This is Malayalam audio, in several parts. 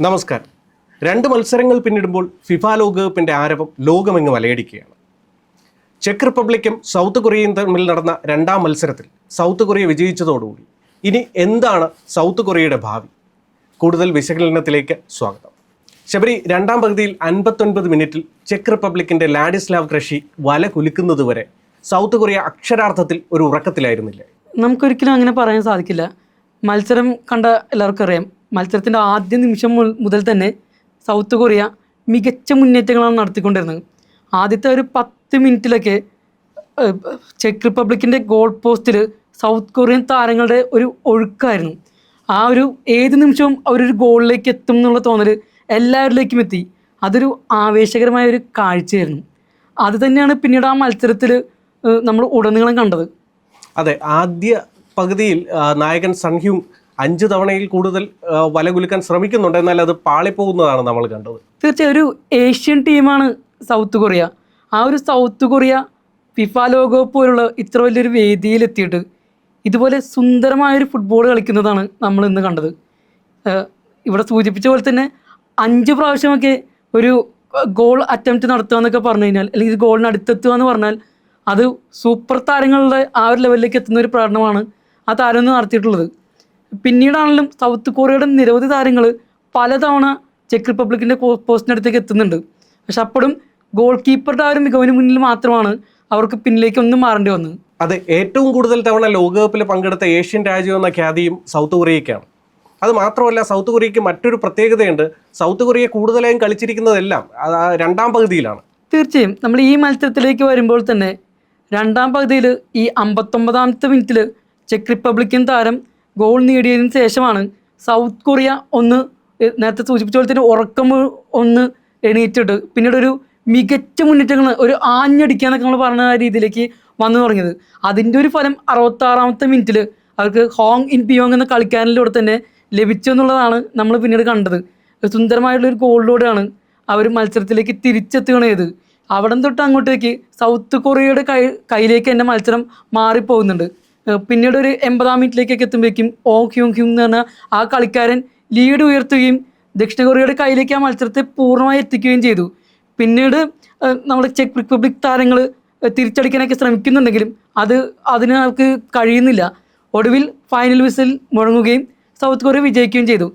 നമസ്കാരം. രണ്ട് മത്സരങ്ങൾ പിന്നിടുമ്പോൾ ഫിഫ ലോകകപ്പിൻ്റെ ആരവം ലോകമെങ്ങും അലയടിക്കുകയാണ്. ചെക്ക് റിപ്പബ്ലിക്കും സൗത്ത് കൊറിയയും തമ്മിൽ നടന്ന രണ്ടാം മത്സരത്തിൽ സൗത്ത് കൊറിയ വിജയിച്ചതോടുകൂടി ഇനി എന്താണ് സൗത്ത് കൊറിയയുടെ ഭാവി? കൂടുതൽ വിശകലനത്തിലേക്ക് സ്വാഗതം. ശബരി, രണ്ടാം പകുതിയിൽ 59 മിനിറ്റിൽ ചെക്ക് റിപ്പബ്ലിക്കിൻ്റെ ലാഡിസ്ലാവ് ക്രഷി വല കുലുക്കുന്നതുവരെ സൗത്ത് കൊറിയ അക്ഷരാർത്ഥത്തിൽ ഒരു ഉറക്കത്തിലായിരുന്നില്ലേ? നമുക്കൊരിക്കലും അങ്ങനെ പറയാൻ സാധിക്കില്ല. മത്സരം കണ്ട എല്ലാവർക്കും അറിയാം, മത്സരത്തിൻ്റെ ആദ്യ നിമിഷം മുതൽ തന്നെ സൗത്ത് കൊറിയ മികച്ച മുന്നേറ്റങ്ങളാണ് നടത്തിക്കൊണ്ടിരുന്നത്. ആദ്യത്തെ ഒരു 10 മിനിറ്റിലൊക്കെ ചെക്ക് റിപ്പബ്ലിക്കിൻ്റെ ഗോൾ പോസ്റ്റിൽ സൗത്ത് കൊറിയൻ താരങ്ങളുടെ ഒരു ഒഴുക്കായിരുന്നു. ആ ഒരു ഏത് നിമിഷവും അവരൊരു ഗോളിലേക്ക് എത്തും എന്നുള്ള തോന്നൽ എല്ലാവരിലേക്കും എത്തി. അതൊരു ആവേശകരമായ ഒരു കാഴ്ചയായിരുന്നു. അത് തന്നെയാണ് പിന്നീട് ആ മത്സരത്തിൽ നമ്മൾ ഉടനീളം കണ്ടത്. അതെ, ആദ്യ പകുതിയിൽ നായകൻ സൺഹ്യൂങ് 5 തവണയിൽ കൂടുതൽ വല കുലുക്കാൻ ശ്രമിക്കുന്നുണ്ട്, എന്നാൽ അത് പാളിപ്പോകുന്നതാണ് നമ്മൾ കണ്ടത്. തീർച്ചയായും ഒരു ഏഷ്യൻ ടീമാണ് സൗത്ത് കൊറിയ. ആ ഒരു സൗത്ത് കൊറിയ ഫിഫ ലോകകപ്പ് പോലുള്ള ഇത്ര വലിയൊരു വേദിയിലെത്തിയിട്ട് ഇതുപോലെ സുന്ദരമായൊരു ഫുട്ബോൾ കളിക്കുന്നതാണ് നമ്മൾ ഇന്ന് കണ്ടത്. ഇവിടെ സൂചിപ്പിച്ച പോലെ തന്നെ 5 പ്രാവശ്യമൊക്കെ ഒരു ഗോൾ അറ്റംപ്റ്റ് നടത്തുക എന്നൊക്കെ പറഞ്ഞു കഴിഞ്ഞാൽ, അല്ലെങ്കിൽ ഗോളിന് അടുത്തെത്തുക എന്ന് പറഞ്ഞാൽ അത് സൂപ്പർ താരങ്ങളുടെ ആ ഒരു ലെവലിലേക്ക് എത്തുന്ന ഒരു പ്രകടനമാണ് ആ താരം നടത്തിയിട്ടുള്ളത്. പിന്നീടാണെങ്കിലും സൗത്ത് കൊറിയയുടെ നിരവധി താരങ്ങൾ പലതവണ ചെക്ക് റിപ്പബ്ലിക്കിൻ്റെ പോസ്റ്റിനടുത്തേക്ക് എത്തുന്നുണ്ട്. പക്ഷെ അപ്പോഴും ഗോൾ കീപ്പറുടെ ആ ഒരു മികവിന് മുന്നിൽ മാത്രമാണ് അവർക്ക് പിന്നിലേക്ക് ഒന്നും മാറേണ്ടി വന്നത്. അതെ, ഏറ്റവും കൂടുതൽ തവണ ലോകകപ്പിൽ പങ്കെടുത്ത ഏഷ്യൻ രാജ്യം എന്ന ഖ്യാതിയും സൗത്ത് കൊറിയയ്ക്കാണ്. അത് മാത്രമല്ല, സൗത്ത് കൊറിയയ്ക്ക് മറ്റൊരു പ്രത്യേകതയുണ്ട്. സൗത്ത് കൊറിയ കൂടുതലായും കളിച്ചിരിക്കുന്നതെല്ലാം രണ്ടാം പകുതിയിലാണ്. തീർച്ചയായും നമ്മൾ ഈ മത്സരത്തിലേക്ക് വരുമ്പോൾ തന്നെ രണ്ടാം പകുതിയിൽ ഈ 59ാമത്തെ മിനിറ്റിൽ ചെക്ക് റിപ്പബ്ലിക്കൻ താരം ഗോൾ നേടിയതിന് ശേഷമാണ് സൗത്ത് കൊറിയ നേരത്തെ സൂചിപ്പിച്ച പോലെ തന്നെ ഉറക്കം ഒന്ന് എണീറ്റിട്ട് പിന്നീട് ഒരു മികച്ച മുന്നേറ്റങ്ങൾ ഒരു ആഞ്ഞടിക്കാന്നൊക്കെ നമ്മൾ പറഞ്ഞ രീതിയിലേക്ക് വന്നു തുടങ്ങിയത്. അതിൻ്റെ ഒരു ഫലം 66ാമത്തെ മിനിറ്റിൽ അവർക്ക് ഹോങ് ഇൻ പിയോങ് എന്ന കളിക്കാരനിലൂടെ തന്നെ ലഭിച്ചു എന്നുള്ളതാണ് നമ്മൾ പിന്നീട് കണ്ടത്. സുന്ദരമായിട്ടുള്ളൊരു ഗോളിലൂടെയാണ് അവർ മത്സരത്തിലേക്ക് തിരിച്ചെത്തുകയാണ് ചെയ്തത്. അവിടെ തൊട്ട് അങ്ങോട്ടേക്ക് സൗത്ത് കൊറിയയുടെ കയ്യിലേക്ക് തന്നെ മത്സരം മാറിപ്പോകുന്നുണ്ട്. പിന്നീട് ഒരു 80ാം മിനിറ്റിലേക്കൊക്കെ എത്തുമ്പോഴേക്കും ഓ ഹ്യൂങ് ഹ്യൂങ് എന്ന് പറഞ്ഞാൽ ആ കളിക്കാരൻ ലീഡ് ഉയർത്തുകയും ദക്ഷിണ കൊറിയയുടെ കയ്യിലേക്ക് ആ മത്സരത്തെ പൂർണ്ണമായി എത്തിക്കുകയും ചെയ്തു. പിന്നീട് നമ്മുടെ ചെക്ക് റിപ്പബ്ലിക് താരങ്ങൾ തിരിച്ചടിക്കാനൊക്കെ ശ്രമിക്കുന്നുണ്ടെങ്കിലും അതിന് അവർക്ക് കഴിയുന്നില്ല. ഒടുവിൽ ഫൈനൽ വിസിൽ മുഴങ്ങുകയും സൗത്ത് കൊറിയ വിജയിക്കുകയും ചെയ്തു.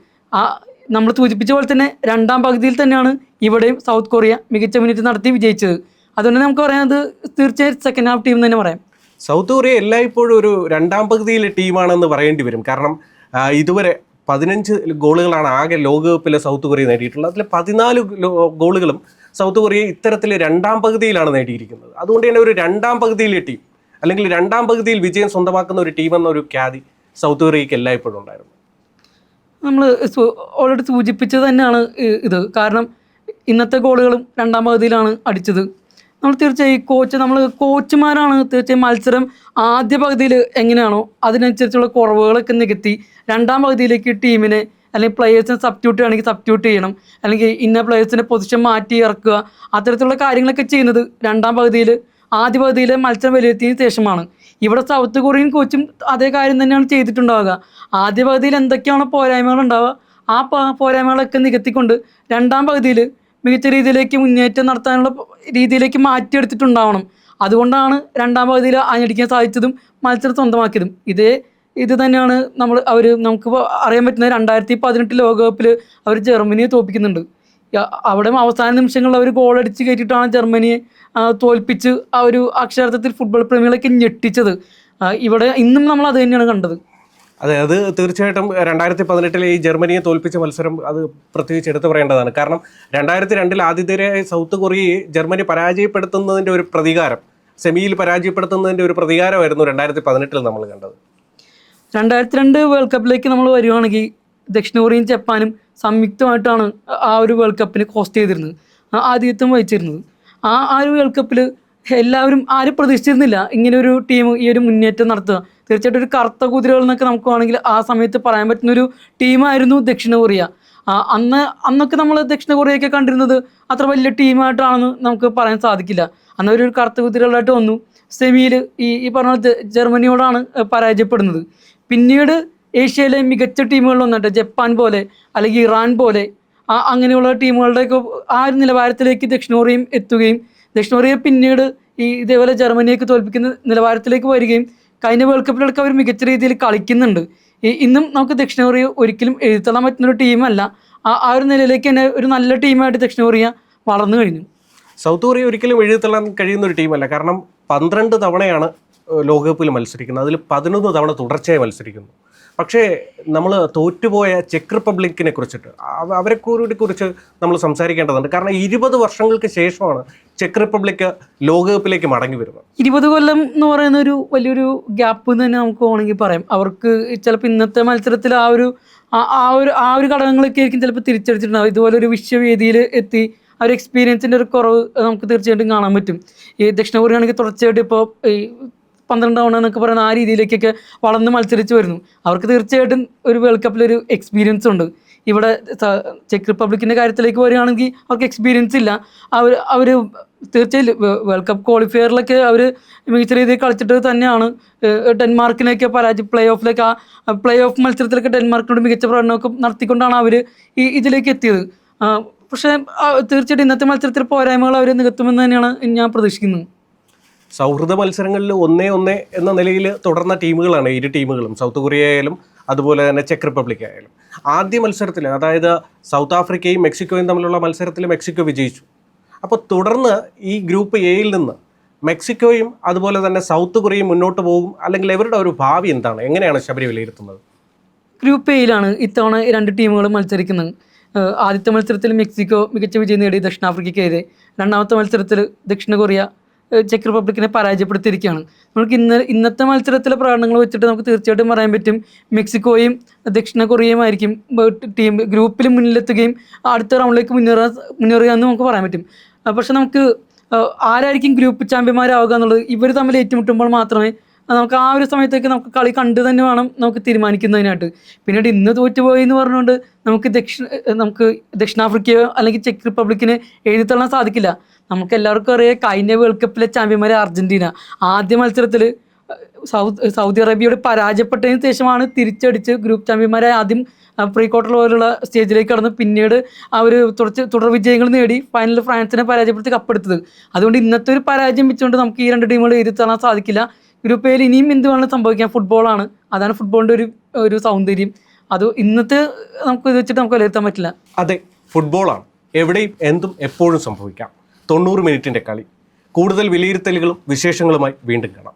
നമ്മൾ സൂചിപ്പിച്ച പോലെ തന്നെ രണ്ടാം പകുതിയിൽ തന്നെയാണ് ഇവിടെയും സൗത്ത് കൊറിയ മികച്ച മുന്നേറ്റം നടത്തി വിജയിച്ചത്. അതുകൊണ്ട് നമുക്ക് പറയുന്നത് തീർച്ചയായും സെക്കൻഡ് ഹാഫ് ടീം തന്നെ പറയാം. സൗത്ത് കൊറിയ എല്ലായ്പ്പോഴും ഒരു രണ്ടാം പകുതിയിലെ ടീമാണെന്ന് പറയേണ്ടി വരും. കാരണം ഇതുവരെ 15 ഗോളുകളാണ് ആകെ ലോകകപ്പിലെ സൗത്ത് കൊറിയ നേടിയിട്ടുള്ളത്. അതിൽ 14 ഗോളുകളും സൗത്ത് കൊറിയ ഇത്തരത്തിൽ രണ്ടാം പകുതിയിലാണ് നേടിയിരിക്കുന്നത്. അതുകൊണ്ട് തന്നെ ഒരു രണ്ടാം പകുതിയിലെ ടീം, അല്ലെങ്കിൽ രണ്ടാം പകുതിയിൽ വിജയം സ്വന്തമാക്കുന്ന ഒരു ടീം എന്നൊരു ഖ്യാതി സൗത്ത് കൊറിയയ്ക്ക് എല്ലായ്പ്പോഴും ഉണ്ടായിരുന്നു. നമ്മൾ ഓൾറെഡി സൂചിപ്പിച്ചത് തന്നെയാണ് ഇത്. കാരണം ഇന്നത്തെ ഗോളുകളും രണ്ടാം പകുതിയിലാണ് അടിച്ചത്. നമ്മൾ തീർച്ചയായും കോച്ചുമാരാണ് തീർച്ചയായും മത്സരം ആദ്യ പകുതിയിൽ എങ്ങനെയാണോ അതിനനുസരിച്ചുള്ള കുറവുകളൊക്കെ നികത്തി രണ്ടാം പകുതിയിലേക്ക് ടീമിനെ അല്ലെങ്കിൽ പ്ലെയേഴ്സിനെ സബ്സ്റ്റിറ്റ്യൂട്ട് ചെയ്യണമെങ്കിൽ സബ്സ്റ്റിറ്റ്യൂട്ട് ചെയ്യണം, അല്ലെങ്കിൽ ഇന്ന പ്ലെയേഴ്സിൻ്റെ പൊസിഷൻ മാറ്റി ഇറക്കുക, അത്തരത്തിലുള്ള കാര്യങ്ങളൊക്കെ ചെയ്യുന്നത് രണ്ടാം പകുതിയിൽ ആദ്യ പകുതിയിലെ മത്സരം വിലയിരുത്തിയതിന് ശേഷമാണ്. ഇവിടെ സൗത്ത് കൊറിയൻ കോച്ചും അതേ കാര്യം തന്നെയാണ് ചെയ്തിട്ടുണ്ടാവുക. ആദ്യ പകുതിയിൽ എന്തൊക്കെയാണോ പോരായ്മകൾ ഉണ്ടാവുക ആ പോരായ്മകളൊക്കെ നികത്തിക്കൊണ്ട് രണ്ടാം പകുതിയിൽ മികച്ച രീതിയിലേക്ക് മുന്നേറ്റം നടത്താനുള്ള രീതിയിലേക്ക് മാറ്റിയെടുത്തിട്ടുണ്ടാവണം. അതുകൊണ്ടാണ് രണ്ടാം പകുതിയിൽ ആഞ്ഞടിക്കാൻ സാധിച്ചതും മത്സരം സ്വന്തമാക്കിയതും. ഇത് തന്നെയാണ് നമുക്ക് അറിയാൻ പറ്റുന്നത്. 2018 ലോകകപ്പിൽ അവർ ജർമ്മനിയെ തോൽപ്പിക്കുന്നുണ്ട്. അവിടെ അവസാന നിമിഷങ്ങളിൽ അവർ ഗോളടിച്ച് കയറ്റിയിട്ടാണ് ജർമ്മനിയെ തോൽപ്പിച്ച് ആ ഒരു അക്ഷരാർത്ഥത്തിൽ ഫുട്ബോൾ പ്രേമികളൊക്കെ ഞെട്ടിച്ചത്. ഇവിടെ ഇന്നും നമ്മൾ അത് തന്നെയാണ് കണ്ടത്. അതെ, അത് തീർച്ചയായിട്ടും 2018 ഈ ജർമ്മനിയെ തോൽപ്പിച്ച മത്സരം അത് പ്രത്യേകിച്ച് എടുത്തു പറയേണ്ടതാണ്. കാരണം 2002 ആതിഥേയരായ സൗത്ത് കൊറിയയെ ജർമ്മനി പരാജയപ്പെടുത്തുന്നതിൻ്റെ ഒരു പ്രതികാരം, സെമിയിൽ പരാജയപ്പെടുത്തുന്നതിൻ്റെ ഒരു പ്രതികാരമായിരുന്നു 2018 നമ്മൾ കണ്ടത്. 2002 വേൾഡ് കപ്പിലേക്ക് നമ്മൾ വരികയാണെങ്കിൽ ദക്ഷിണ കൊറിയയും ജപ്പാനും സംയുക്തമായിട്ടാണ് ആ ഒരു വേൾഡ് കപ്പിന് ഹോസ്റ്റ് ചെയ്തിരുന്നത്, ആതിഥ്യത്വം വഹിച്ചിരുന്നത്. ആ ഒരു വേൾഡ് കപ്പിൽ എല്ലാവരും ആരും പ്രതീക്ഷിച്ചിരുന്നില്ല ഇങ്ങനെ ഒരു ടീം ഈ ഒരു മുന്നേറ്റം നടത്തുക. തീർച്ചയായിട്ടും ഒരു കറുത്ത കുതിരകൾ എന്നൊക്കെ നമുക്ക് വേണമെങ്കിൽ ആ സമയത്ത് പറയാൻ പറ്റുന്നൊരു ടീമായിരുന്നു ദക്ഷിണ കൊറിയ. അന്നൊക്കെ നമ്മൾ ദക്ഷിണ കൊറിയയൊക്കെ കണ്ടിരുന്നത് അത്ര വലിയ ടീമായിട്ടാണെന്ന് നമുക്ക് പറയാൻ സാധിക്കില്ല. അന്നൊരു കറുത്ത കുതിരകളായിട്ട് വന്നു. സെമിയിൽ ഈ പറഞ്ഞ ജർമ്മനിയോടാണ് പരാജയപ്പെടുന്നത്. പിന്നീട് ഏഷ്യയിലെ മികച്ച ടീമുകളിൽ ഒന്നിട്ട് ജപ്പാൻ പോലെ അല്ലെങ്കിൽ ഇറാൻ പോലെ അങ്ങനെയുള്ള ടീമുകളുടെയൊക്കെ ആ ഒരു നിലവാരത്തിലേക്ക് ദക്ഷിണ കൊറിയയും എത്തുകയും ദക്ഷിണ കൊറിയ പിന്നീട് ഈ ഇതേപോലെ ജർമ്മനിയൊക്കെ തോൽപ്പിക്കുന്ന നിലവാരത്തിലേക്ക് വരികയും കഴിഞ്ഞ വേൾഡ് കപ്പിലൊക്കെ അവർ മികച്ച രീതിയിൽ കളിക്കുന്നുണ്ട്. ഇന്നും നമുക്ക് ദക്ഷിണ കൊറിയ ഒരിക്കലും എഴുത്തള്ളാൻ പറ്റുന്നൊരു ടീമല്ല. ആ ഒരു നിലയിലേക്ക് തന്നെ ഒരു നല്ല ടീമായിട്ട് ദക്ഷിണ കൊറിയ വളർന്നു കഴിഞ്ഞു. സൗത്ത് കൊറിയ ഒരിക്കലും എഴുതിത്തള്ളാൻ കഴിയുന്ന ഒരു ടീമല്ല. കാരണം 12 തവണയാണ് ലോകകപ്പിൽ മത്സരിക്കുന്നത്, അതിൽ 11 തവണ തുടർച്ചയായി മത്സരിക്കുന്നു. പക്ഷേ നമ്മൾ തോറ്റുപോയ ചെക്ക് റിപ്പബ്ലിക്കിനെ കുറിച്ചിട്ട് അവരെ കുറിച്ച് നമ്മൾ സംസാരിക്കേണ്ടതുണ്ട്. കാരണം 20 വർഷങ്ങൾക്ക് ശേഷമാണ് ചെക്ക് റിപ്പബ്ലിക് ലോകകപ്പിലേക്ക് മടങ്ങി വരുന്നത്. 20 കൊല്ലം എന്ന് പറയുന്ന ഒരു വലിയൊരു ഗ്യാപ്പ് എന്ന് തന്നെ നമുക്ക് വേണമെങ്കിൽ പറയാം. അവർക്ക് ചിലപ്പോൾ ഇന്നത്തെ മത്സരത്തിൽ ആ ഒരു ഘടകങ്ങളൊക്കെ ആയിരിക്കും ചിലപ്പോൾ തിരിച്ചടിച്ചിട്ടുണ്ടാവും. ഇതുപോലെ ഒരു വിശ്വവേദിയിൽ എത്തി ആ ഒരു എക്സ്പീരിയൻസിൻ്റെ ഒരു കുറവ് നമുക്ക് തീർച്ചയായിട്ടും കാണാൻ പറ്റും. ഈ ദക്ഷിണ കൊറിയ ആണെങ്കിൽ തുടർച്ചയായിട്ട് ഇപ്പോൾ ഈ 12 തവണ എന്നൊക്കെ പറയുന്ന ആ രീതിയിലേക്കൊക്കെ വളർന്ന് മത്സരിച്ച് വരുന്നു. അവർക്ക് തീർച്ചയായിട്ടും ഒരു വേൾഡ് കപ്പിലൊരു എക്സ്പീരിയൻസ് ഉണ്ട്. ഇവിടെ ചെക്ക് റിപ്പബ്ലിക്കിൻ്റെ കാര്യത്തിലേക്ക് വരികയാണെങ്കിൽ അവർക്ക് എക്സ്പീരിയൻസ് ഇല്ല. അവർ തീർച്ചയായും വേൾഡ് കപ്പ് ക്വാളിഫയറിലൊക്കെ അവർ മികച്ച രീതിയിൽ കളിച്ചിട്ട് തന്നെയാണ് ഡെൻമാർക്കിനെയൊക്കെ പ്ലേ ഓഫ് മത്സരത്തിലൊക്കെ ഡെൻമാർക്കിനോട് മികച്ച പ്രകടനമൊക്കെ നടത്തിക്കൊണ്ടാണ് അവർ ഇതിലേക്ക് എത്തിയത്. പക്ഷേ തീർച്ചയായിട്ടും ഇന്നത്തെ മത്സരത്തിൽ പോരായ്മകൾ അവർ നികത്തുമെന്ന് തന്നെയാണ് ഞാൻ പ്രതീക്ഷിക്കുന്നത്. സൗഹൃദ മത്സരങ്ങളിൽ 1-1 എന്ന നിലയിൽ തുടർന്ന ടീമുകളാണ് ഇരു ടീമുകളും, സൗത്ത് കൊറിയ ആയാലും അതുപോലെ തന്നെ ചെക്ക് റിപ്പബ്ലിക് ആയാലും. ആദ്യ മത്സരത്തിൽ, അതായത് സൗത്ത് ആഫ്രിക്കയും മെക്സിക്കോയും തമ്മിലുള്ള മത്സരത്തിൽ മെക്സിക്കോ വിജയിച്ചു. അപ്പോൾ തുടർന്ന് ഈ ഗ്രൂപ്പ് എയിൽ നിന്ന് മെക്സിക്കോയും അതുപോലെ തന്നെ സൗത്ത് കൊറിയയും മുന്നോട്ട് പോകും, അല്ലെങ്കിൽ ഇവരുടെ ഒരു ഭാവി എന്താണ്, എങ്ങനെയാണ് ശബരി വിലയിരുത്തുന്നത്? ഗ്രൂപ്പ് എയിലാണ് ഇത്തവണ 2 ടീമുകളും മത്സരിക്കുന്നത്. ആദ്യത്തെ മത്സരത്തിൽ മെക്സിക്കോ മികച്ച വിജയം നേടി ദക്ഷിണാഫ്രിക്കയ്ക്കെതിരെ. രണ്ടാമത്തെ മത്സരത്തിൽ ദക്ഷിണ കൊറിയ ചെക്ക് റിപ്പബ്ലിക്കിനെ പരാജയപ്പെടുത്തിയിരിക്കുകയാണ്. നമുക്ക് ഇന്നത്തെ മത്സരത്തിലെ പ്രകടനങ്ങൾ വെച്ചിട്ട് നമുക്ക് തീർച്ചയായിട്ടും പറയാൻ പറ്റും മെക്സിക്കോയും ദക്ഷിണ കൊറിയയും ആയിരിക്കും ടീം ഗ്രൂപ്പിൽ മുന്നിലെത്തുകയും അടുത്ത റൗണ്ടിലേക്ക് മുന്നേറുക എന്ന് നമുക്ക് പറയാൻ പറ്റും. പക്ഷെ നമുക്ക് ആരായിരിക്കും ഗ്രൂപ്പ് ചാമ്പ്യന്മാരാവുക എന്നുള്ളത് ഇവർ തമ്മിൽ ഏറ്റുമുട്ടുമ്പോൾ മാത്രമേ നമുക്ക് ആ ഒരു സമയത്തേക്ക് നമുക്ക് കളി കണ്ടു തന്നെ വേണം നമുക്ക് തീരുമാനിക്കുന്നതിനായിട്ട്. പിന്നീട് ഇന്ന് തോറ്റുപോയി എന്ന് പറഞ്ഞുകൊണ്ട് നമുക്ക് ദക്ഷിണാഫ്രിക്കയോ അല്ലെങ്കിൽ ചെക്ക് റിപ്പബ്ലിക്കിനെ എഴുതിത്തള്ളാൻ സാധിക്കില്ല. നമുക്ക് എല്ലാവർക്കും അറിയാം, കഴിഞ്ഞ വേൾഡ് കപ്പിലെ ചാമ്പ്യന്മാരെ അർജന്റീന ആദ്യ മത്സരത്തിൽ സൗദി അറേബ്യയോട് പരാജയപ്പെട്ടതിന് ശേഷമാണ് തിരിച്ചടിച്ച് ഗ്രൂപ്പ് ചാമ്പ്യന്മാരായി ആദ്യം പ്രീ ക്വാർട്ടർ പോലുള്ള സ്റ്റേജിലേക്ക് കടന്ന് പിന്നീട് അവർ തുടർ വിജയങ്ങൾ നേടി ഫൈനലിൽ ഫ്രാൻസിനെ പരാജയപ്പെടുത്തി കപ്പെടുത്തത്. അതുകൊണ്ട് ഇന്നത്തെ ഒരു പരാജയം വെച്ചുകൊണ്ട് നമുക്ക് ഈ 2 ടീമുകൾ എഴുതിത്തള്ളാൻ സാധിക്കില്ല. ഗ്രൂപ്പ് എയിൽ ഇനിയും എന്ത് വേണമെങ്കിലും സംഭവിക്കാം. ഫുട്ബോളാണ്, അതാണ് ഫുട്ബോളിൻ്റെ ഒരു സൗന്ദര്യം. അത് ഇന്നത്തെ നമുക്ക് ഇത് വെച്ചിട്ട് നമുക്ക് വിലയിരുത്താൻ പറ്റില്ല. അതെ, ഫുട്ബോളാണ്, എവിടെയും എന്തും എപ്പോഴും സംഭവിക്കാം. 90 മിനിറ്റിൻ്റെ കളി. കൂടുതൽ വിലയിരുത്തലുകളും വിശേഷങ്ങളുമായി വീണ്ടും കാണാം.